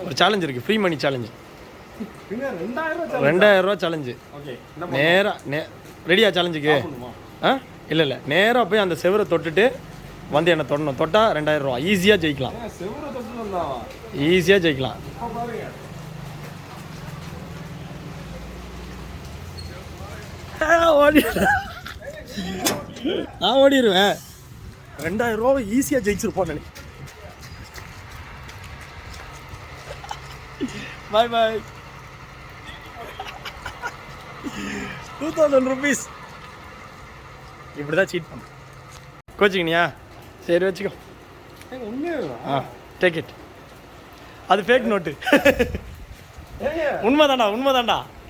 ஒரு சேலஞ்ச் இருக்குது, ஃப்ரீ மணி சேலஞ்சு. 2000 ரூபா சேலஞ்சு. நேராக ரெடியா சேலஞ்சுக்கு? இல்லை நேராக போய் அந்த செவரை தொட்டுட்டு வந்து என்னை தொடணும். தொட்டால் 2000 ரூபா. ஈஸியாக ஜெயிக்கலாம், ஈஸியாக ஜெயிக்கலாம். நான் ஓடிடுவேன். 2000 ரூபா ஈஸியாக ஜெயிச்சிருப்போம் நினை. பாய் பாய். 2000 rupees. இப்படி தான் சீட் பண்ண கோச்சிங்கனியா? சரி வச்சுக்கோ. Take it. அது ஃபேக் நோட்டு. உண்மைதான்டா, உண்மைதான்டா.